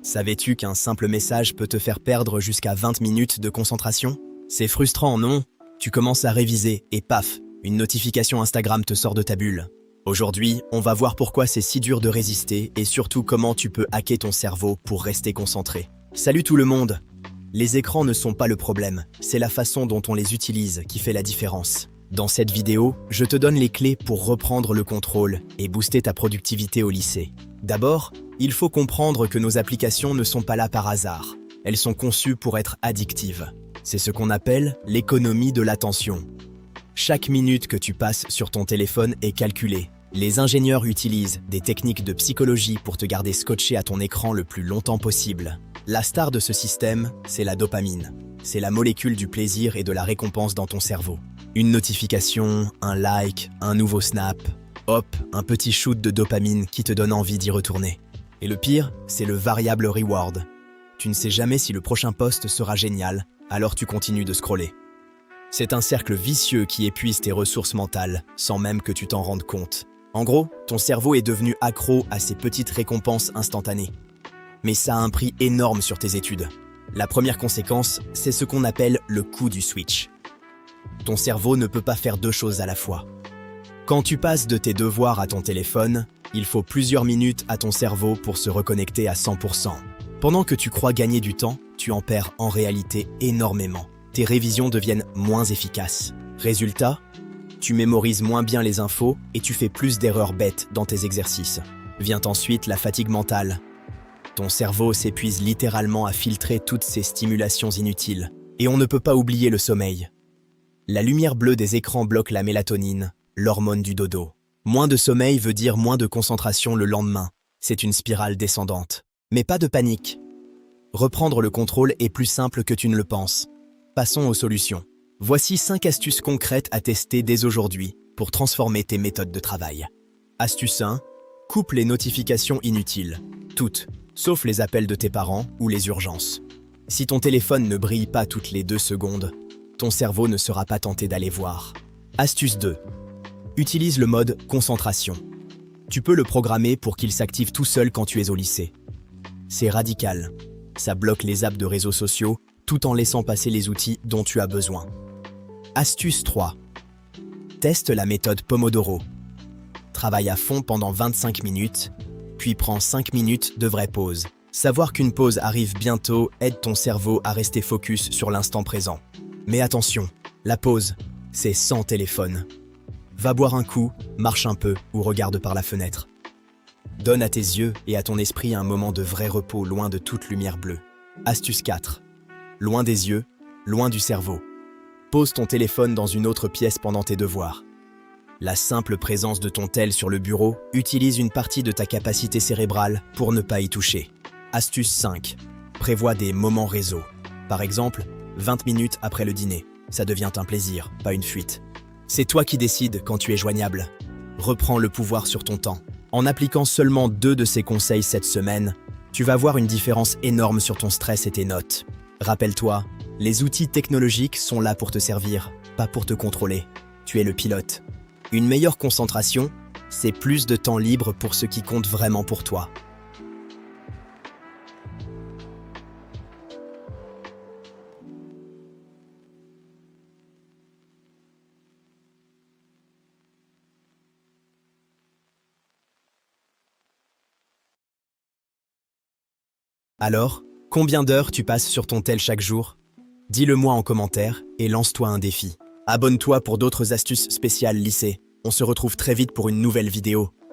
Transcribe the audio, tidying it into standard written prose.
Savais-tu qu'un simple message peut te faire perdre jusqu'à 20 minutes de concentration? C'est frustrant, non? Tu commences à réviser et paf, une notification Instagram te sort de ta bulle. Aujourd'hui, on va voir pourquoi c'est si dur de résister et surtout comment tu peux hacker ton cerveau pour rester concentré. Salut tout le monde! Les écrans ne sont pas le problème, c'est la façon dont on les utilise qui fait la différence. Dans cette vidéo, je te donne les clés pour reprendre le contrôle et booster ta productivité au lycée. D'abord, il faut comprendre que nos applications ne sont pas là par hasard. Elles sont conçues pour être addictives. C'est ce qu'on appelle l'économie de l'attention. Chaque minute que tu passes sur ton téléphone est calculée. Les ingénieurs utilisent des techniques de psychologie pour te garder scotché à ton écran le plus longtemps possible. La star de ce système, c'est la dopamine. C'est la molécule du plaisir et de la récompense dans ton cerveau. Une notification, un like, un nouveau snap, hop, un petit shoot de dopamine qui te donne envie d'y retourner. Et le pire, c'est le variable reward. Tu ne sais jamais si le prochain post sera génial, alors tu continues de scroller. C'est un cercle vicieux qui épuise tes ressources mentales, sans même que tu t'en rendes compte. En gros, ton cerveau est devenu accro à ces petites récompenses instantanées. Mais ça a un prix énorme sur tes études. La première conséquence, c'est ce qu'on appelle le coup du switch. Ton cerveau ne peut pas faire deux choses à la fois. Quand tu passes de tes devoirs à ton téléphone, il faut plusieurs minutes à ton cerveau pour se reconnecter à 100%. Pendant que tu crois gagner du temps, tu en perds en réalité énormément. Tes révisions deviennent moins efficaces. Résultat, tu mémorises moins bien les infos et tu fais plus d'erreurs bêtes dans tes exercices. Vient ensuite la fatigue mentale. Ton cerveau s'épuise littéralement à filtrer toutes ces stimulations inutiles. Et on ne peut pas oublier le sommeil. La lumière bleue des écrans bloque la mélatonine, l'hormone du dodo. Moins de sommeil veut dire moins de concentration le lendemain. C'est une spirale descendante. Mais pas de panique. Reprendre le contrôle est plus simple que tu ne le penses. Passons aux solutions. Voici 5 astuces concrètes à tester dès aujourd'hui pour transformer tes méthodes de travail. Astuce 1. Coupe les notifications inutiles. Toutes, sauf les appels de tes parents ou les urgences. Si ton téléphone ne brille pas toutes les 2 secondes, ton cerveau ne sera pas tenté d'aller voir. Astuce 2. Utilise le mode concentration. Tu peux le programmer pour qu'il s'active tout seul quand tu es au lycée. C'est radical. Ça bloque les apps de réseaux sociaux tout en laissant passer les outils dont tu as besoin. Astuce 3. Teste la méthode Pomodoro. Travaille à fond pendant 25 minutes, puis prends 5 minutes de vraie pause. Savoir qu'une pause arrive bientôt aide ton cerveau à rester focus sur l'instant présent. Mais attention, la pause, c'est sans téléphone. Va boire un coup, marche un peu ou regarde par la fenêtre. Donne à tes yeux et à ton esprit un moment de vrai repos loin de toute lumière bleue. Astuce 4. Loin des yeux, loin du cerveau. Pose ton téléphone dans une autre pièce pendant tes devoirs. La simple présence de ton tel sur le bureau utilise une partie de ta capacité cérébrale pour ne pas y toucher. Astuce 5. Prévois des moments réseau. Par exemple, 20 minutes après le dîner. Ça devient un plaisir, pas une fuite. C'est toi qui décides quand tu es joignable. Reprends le pouvoir sur ton temps. En appliquant seulement 2 de ces conseils cette semaine, tu vas voir une différence énorme sur ton stress et tes notes. Rappelle-toi, les outils technologiques sont là pour te servir, pas pour te contrôler. Tu es le pilote. Une meilleure concentration, c'est plus de temps libre pour ce qui compte vraiment pour toi. Alors, combien d'heures tu passes sur ton tel chaque jour? Dis-le-moi en commentaire et lance-toi un défi. Abonne-toi pour d'autres astuces spéciales lycée. On se retrouve très vite pour une nouvelle vidéo.